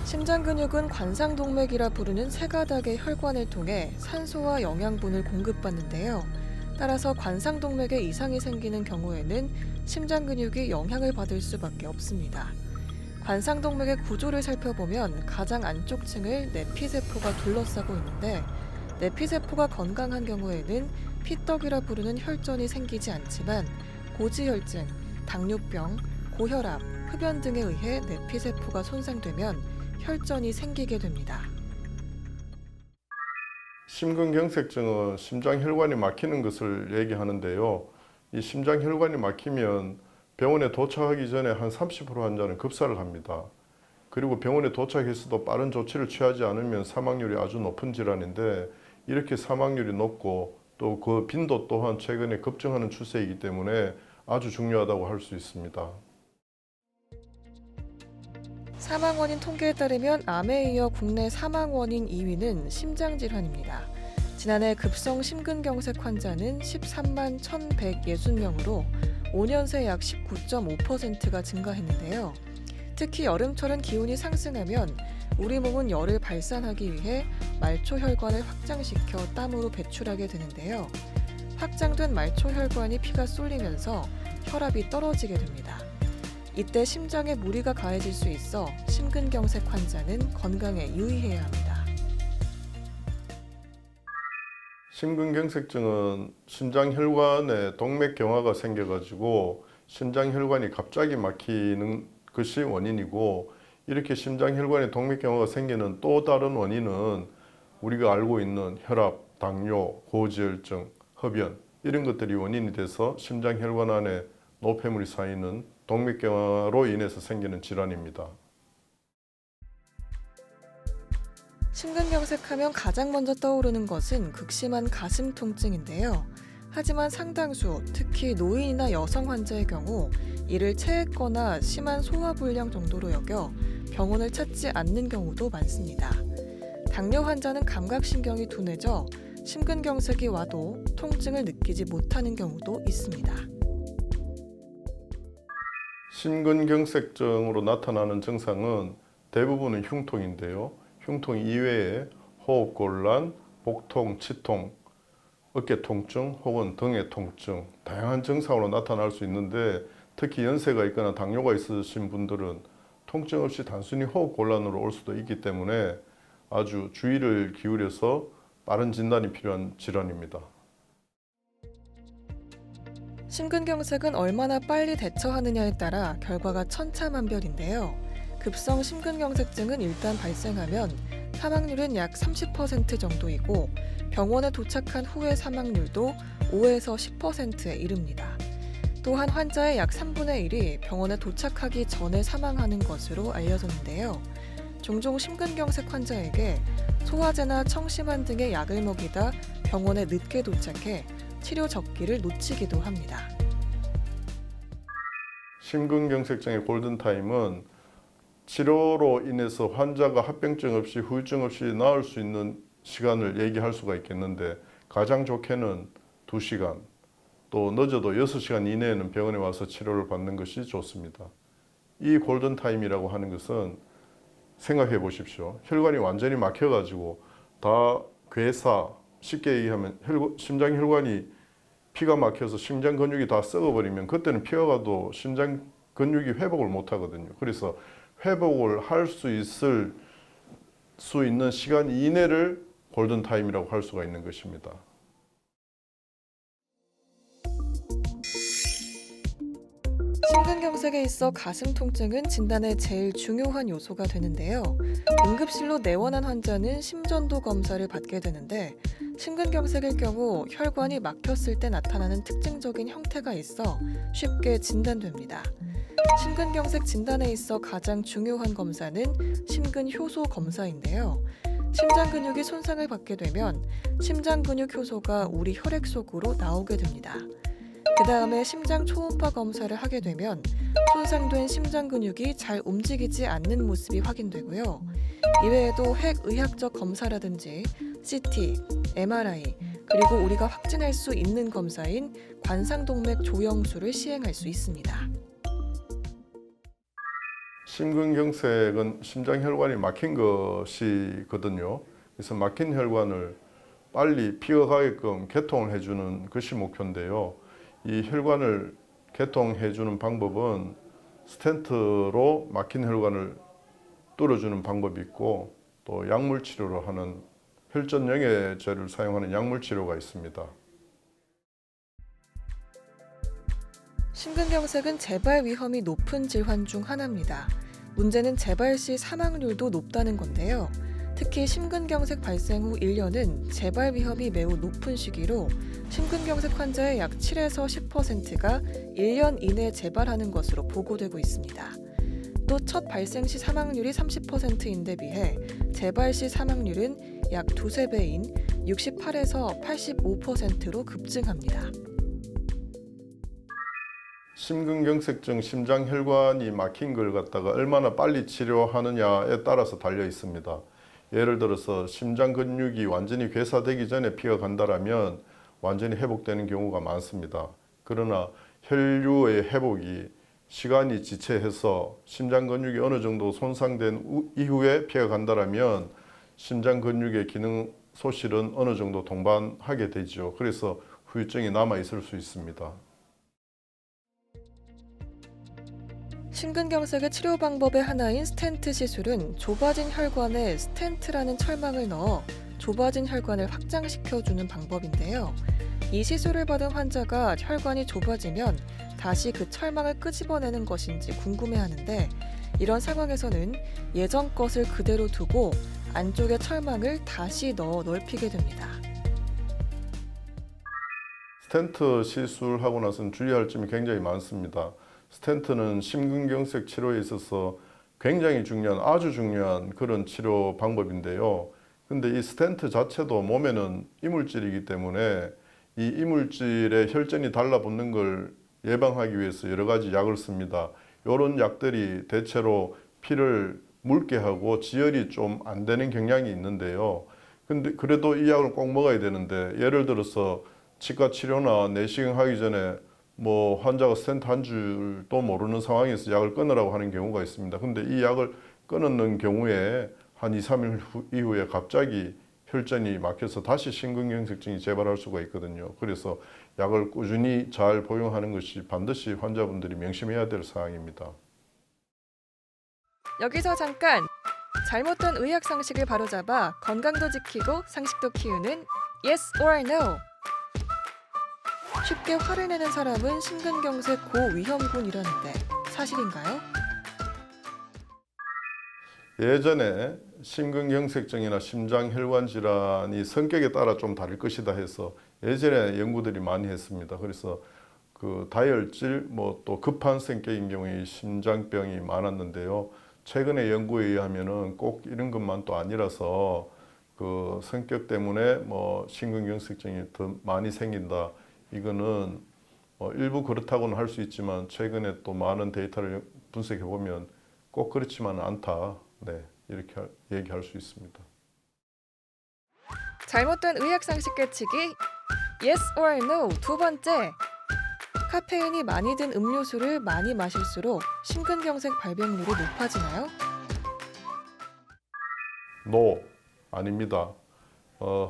심장 근육은 관상동맥이라 부르는 세 가닥의 혈관을 통해 산소와 영양분을 공급받는데요. 따라서 관상동맥에 이상이 생기는 경우에는 심장 근육이 영향을 받을 수밖에 없습니다. 관상동맥의 구조를 살펴보면 가장 안쪽 층을 내피세포가 둘러싸고 있는데, 내피세포가 건강한 경우에는 피떡이라 부르는 혈전이 생기지 않지만 고지혈증, 당뇨병, 고혈압, 흡연 등에 의해 내피세포가 손상되면 혈전이 생기게 됩니다. 심근경색증은 심장혈관이 막히는 것을 얘기하는데요. 이 심장혈관이 막히면 병원에 도착하기 전에 한 30% 환자는 급사를 합니다. 그리고 병원에 도착했어도 빠른 조치를 취하지 않으면 사망률이 아주 높은 질환인데, 이렇게 사망률이 높고 또 그 빈도 또한 최근에 급증하는 추세이기 때문에 아주 중요하다고 할 수 있습니다. 사망 원인 통계에 따르면 암에 이어 국내 사망 원인 2위는 심장질환입니다. 지난해 급성 심근경색 환자는 13만 1,160명으로 5년 새 약 19.5%가 증가했는데요. 특히 여름철은 기온이 상승하면 우리 몸은 열을 발산하기 위해 말초혈관을 확장시켜 땀으로 배출하게 되는데요. 확장된 말초혈관이 피가 쏠리면서 혈압이 떨어지게 됩니다. 이때 심장에 무리가 가해질 수 있어 심근경색 환자는 건강에 유의해야 합니다. 심근경색증은 심장혈관에 동맥경화가 생겨가지고 심장혈관이 갑자기 막히는 것이 원인이고, 이렇게 심장혈관에 동맥경화가 생기는 또 다른 원인은 우리가 알고 있는 혈압, 당뇨, 고지혈증, 흡연 이런 것들이 원인이 돼서 심장혈관 안에 노폐물이 쌓이는 동맥경화로 인해서 생기는 질환입니다. 심근경색하면 가장 먼저 떠오르는 것은 극심한 가슴 통증인데요. 하지만 상당수, 특히 노인이나 여성 환자의 경우 이를 체했거나 심한 소화불량 정도로 여겨 병원을 찾지 않는 경우도 많습니다. 당뇨 환자는 감각신경이 둔해져 심근경색이 와도 통증을 느끼지 못하는 경우도 있습니다. 심근경색증으로 나타나는 증상은 대부분은 흉통인데요. 흉통 이외에 호흡곤란, 복통, 치통, 어깨 통증 혹은 등의 통증, 다양한 증상으로 나타날 수 있는데, 특히 연세가 있거나 당뇨가 있으신 분들은 통증 없이 단순히 호흡곤란으로 올 수도 있기 때문에 아주 주의를 기울여서 빠른 진단이 필요한 질환입니다. 심근경색은 얼마나 빨리 대처하느냐에 따라 결과가 천차만별인데요. 급성 심근경색증은 일단 발생하면 사망률은 약 30% 정도이고, 병원에 도착한 후의 사망률도 5에서 10%에 이릅니다. 또한 환자의 약 3분의 1이 병원에 도착하기 전에 사망하는 것으로 알려졌는데요. 종종 심근경색 환자에게 소화제나 청심환 등의 약을 먹이다 병원에 늦게 도착해 치료 적기를 놓치기도 합니다. 심근경색증의 골든타임은 치료로 인해서 환자가 합병증 없이 후유증 없이 나을 수 있는 시간을 얘기할 수가 있겠는데, 가장 좋게는 2시간, 또 늦어도 6시간 이내에는 병원에 와서 치료를 받는 것이 좋습니다. 이 골든타임이라고 하는 것은 생각해 보십시오. 혈관이 완전히 막혀가지고 다 괴사, 쉽게 얘기하면 심장혈관이 피가 막혀서 심장 근육이 다 썩어버리면 그때는 피가 가도 심장 근육이 회복을 못 하거든요. 그래서 회복을 할 수 있는 시간 이내를 골든타임이라고 할 수가 있는 것입니다. 심근경색에 있어 가슴 통증은 진단의 제일 중요한 요소가 되는데요. 응급실로 내원한 환자는 심전도 검사를 받게 되는데, 심근경색일 경우 혈관이 막혔을 때 나타나는 특징적인 형태가 있어 쉽게 진단됩니다. 심근경색 진단에 있어 가장 중요한 검사는 심근효소 검사인데요. 심장 근육이 손상을 받게 되면 심장 근육 효소가 우리 혈액 속으로 나오게 됩니다. 그 다음에 심장 초음파 검사를 하게 되면 손상된 심장 근육이 잘 움직이지 않는 모습이 확인되고요. 이외에도 핵의학적 검사라든지 CT, MRI, 그리고 우리가 확진할 수 있는 검사인 관상동맥 조영술을 시행할 수 있습니다. 심근경색은 심장혈관이 막힌 것이거든요. 그래서 막힌 혈관을 빨리 피가 가게끔 개통을 해주는 것이 목표인데요. 이 혈관을 개통해주는 방법은 스텐트로 막힌 혈관을 뚫어주는 방법이 있고 또 약물 치료로 하는 혈전영해제를 사용하는 약물 치료가 있습니다. 심근경색은 재발 위험이 높은 질환 중 하나입니다. 문제는 재발 시 사망률도 높다는 건데요. 특히 심근경색 발생 후 1년은 재발 위험이 매우 높은 시기로 심근경색 환자의 약 7에서 10%가 1년 이내 재발하는 것으로 보고되고 있습니다. 또 첫 발생 시 사망률이 30%인데 비해 재발 시 사망률은 약 두세 배인 68에서 85%로 급증합니다. 심근경색증 심장혈관이 막힌 걸 갖다가 얼마나 빨리 치료하느냐에 따라서 달려 있습니다. 예를 들어서 심장 근육이 완전히 괴사되기 전에 피가 간다라면 완전히 회복되는 경우가 많습니다. 그러나 혈류의 회복이 시간이 지체해서 심장 근육이 어느 정도 손상된 이후에 피가 간다라면 심장 근육의 기능 소실은 어느 정도 동반하게 되죠. 그래서 후유증이 남아 있을 수 있습니다. 심근경색의 치료 방법의 하나인 스텐트 시술은 좁아진 혈관에 스텐트라는 철망을 넣어 좁아진 혈관을 확장시켜주는 방법인데요. 이 시술을 받은 환자가 혈관이 좁아지면 다시 그 철망을 끄집어내는 것인지 궁금해하는데 이런 상황에서는 예전 것을 그대로 두고 안쪽에 철망을 다시 넣어 넓히게 됩니다. 스텐트 시술하고 나서는 주의할 점이 굉장히 많습니다. 스텐트는 심근경색 치료에 있어서 굉장히 중요한, 아주 중요한 그런 치료 방법인데요. 근데 이 스텐트 자체도 몸에는 이물질이기 때문에 이 이물질에 혈전이 달라붙는 걸 예방하기 위해서 여러 가지 약을 씁니다. 이런 약들이 대체로 피를 묽게 하고 지혈이 좀 안 되는 경향이 있는데요. 근데 그래도 이 약을 꼭 먹어야 되는데 예를 들어서 치과 치료나 내시경 하기 전에 뭐 환자가 스텐트 한 줄도 모르는 상황에서 약을 끊으라고 하는 경우가 있습니다. 근데 이 약을 끊는 경우에 한 2, 3일 이후에 갑자기 혈전이 막혀서 다시 심근경색증이 재발할 수가 있거든요. 그래서 약을 꾸준히 잘 복용하는 것이 반드시 환자분들이 명심해야 될 사항입니다. 여기서 잠깐! 잘못된 의학 상식을 바로잡아 건강도 지키고 상식도 키우는 Yes or No! 쉽게 화를 내는 사람은 심근경색 고위험군이라는데 사실인가요? 예전에 심근경색증이나 심장혈관 질환이 성격에 따라 좀 다를 것이다 해서 예전에 연구들이 많이 했습니다. 그래서 그 다혈질, 뭐 또 급한 성격인 경우에 심장병이 많았는데요. 최근의 연구에 의하면은 꼭 이런 것만 또 아니라서 그 성격 때문에 뭐 심근경색증이 더 많이 생긴다. 이거는 일부 그렇다고는 할 수 있지만 최근에 또 많은 데이터를 분석해 보면 꼭 그렇지만은 않다. 네, 이렇게 얘기할 수 있습니다. 잘못된 의학 상식 깨치기 Yes or No 두 번째. 카페인이 많이 든 음료수를 많이 마실수록 심근경색 발병률이 높아지나요? No, 아닙니다.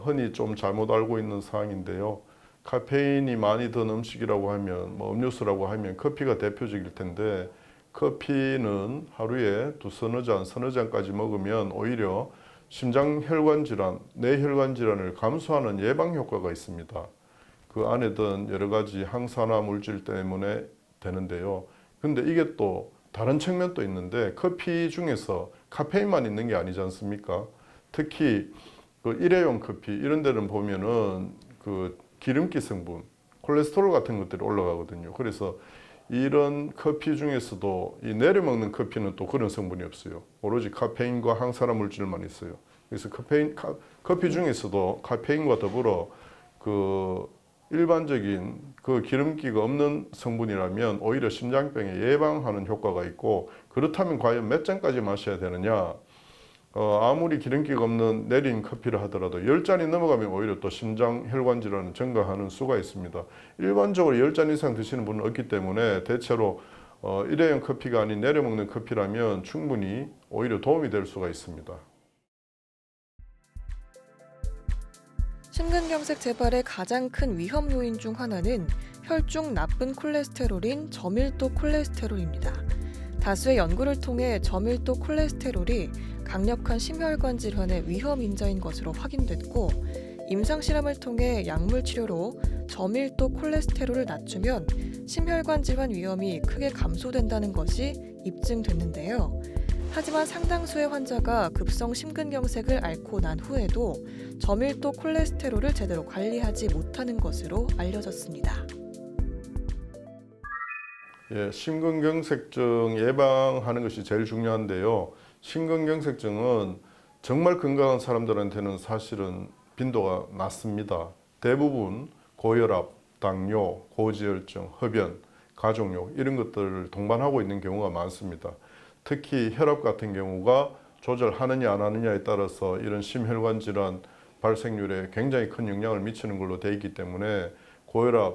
흔히 좀 잘못 알고 있는 사항인데요. 카페인이 많이 든 음식이라고 하면 뭐 음료수라고 하면 커피가 대표적일 텐데 커피는 하루에 서너 잔까지 먹으면 오히려 심장혈관 질환, 뇌혈관 질환을 감소하는 예방 효과가 있습니다. 그 안에 든 여러 가지 항산화 물질 때문에 되는데요. 근데 이게 또 다른 측면도 있는데 커피 중에서 카페인만 있는 게 아니지 않습니까? 특히 그 일회용 커피 이런 데는 보면은 그 기름기 성분, 콜레스테롤 같은 것들이 올라가거든요. 그래서 이런 커피 중에서도 이 내려 먹는 커피는 또 그런 성분이 없어요. 오로지 카페인과 항산화 물질만 있어요. 그래서 커피 중에서도 카페인과 더불어 그 일반적인 그 기름기가 없는 성분이라면 오히려 심장병에 예방하는 효과가 있고 그렇다면 과연 몇 잔까지 마셔야 되느냐? 아무리 기름기가 없는 내린 커피를 하더라도 10잔이 넘어가면 오히려 또 심장혈관 질환을 증가하는 수가 있습니다. 일반적으로 10잔 이상 드시는 분은 없기 때문에 대체로 일회용 커피가 아닌 내려 먹는 커피라면 충분히 오히려 도움이 될 수가 있습니다. 심근경색 재발의 가장 큰 위험 요인 중 하나는 혈중 나쁜 콜레스테롤인 저밀도 콜레스테롤입니다. 다수의 연구를 통해 저밀도 콜레스테롤이 강력한 심혈관 질환의 위험 인자인 것으로 확인됐고, 임상 실험을 통해 약물 치료로 저밀도 콜레스테롤을 낮추면 심혈관 질환 위험이 크게 감소된다는 것이 입증됐는데요. 하지만 상당수의 환자가 급성 심근경색을 앓고 난 후에도 저밀도 콜레스테롤을 제대로 관리하지 못하는 것으로 알려졌습니다. 예, 심근경색증 예방하는 것이 제일 중요한데요. 심근경색증은 정말 건강한 사람들한테는 사실은 빈도가 낮습니다. 대부분 고혈압, 당뇨, 고지혈증, 흡연, 가족력 이런 것들을 동반하고 있는 경우가 많습니다. 특히 혈압 같은 경우가 조절하느냐 안 하느냐에 따라서 이런 심혈관 질환 발생률에 굉장히 큰 영향을 미치는 걸로 되어 있기 때문에 고혈압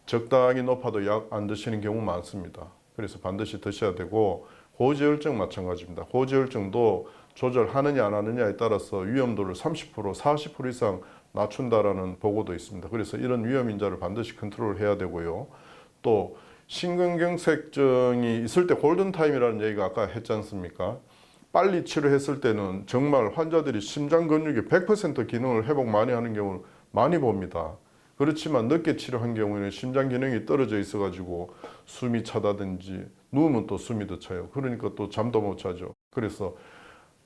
적당히 높아도 약 안 드시는 경우 많습니다. 그래서 반드시 드셔야 되고, 고지혈증 마찬가지입니다. 고지혈증도 조절하느냐 안 하느냐에 따라서 위험도를 30%, 40% 이상 낮춘다라는 보고도 있습니다. 그래서 이런 위험 인자를 반드시 컨트롤 해야 되고요. 또 심근경색증이 있을 때 골든타임이라는 얘기가 아까 했지 않습니까? 빨리 치료했을 때는 정말 환자들이 심장 근육이 100% 기능을 회복 많이 하는 경우를 많이 봅니다. 그렇지만 늦게 치료한 경우에는 심장 기능이 떨어져 있어가지고 숨이 차다든지 누우면 또 숨이 더 차요. 그러니까 또 잠도 못 자죠. 그래서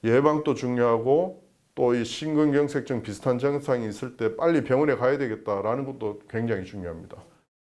예방도 중요하고 또 이 심근경색증 비슷한 증상이 있을 때 빨리 병원에 가야 되겠다라는 것도 굉장히 중요합니다.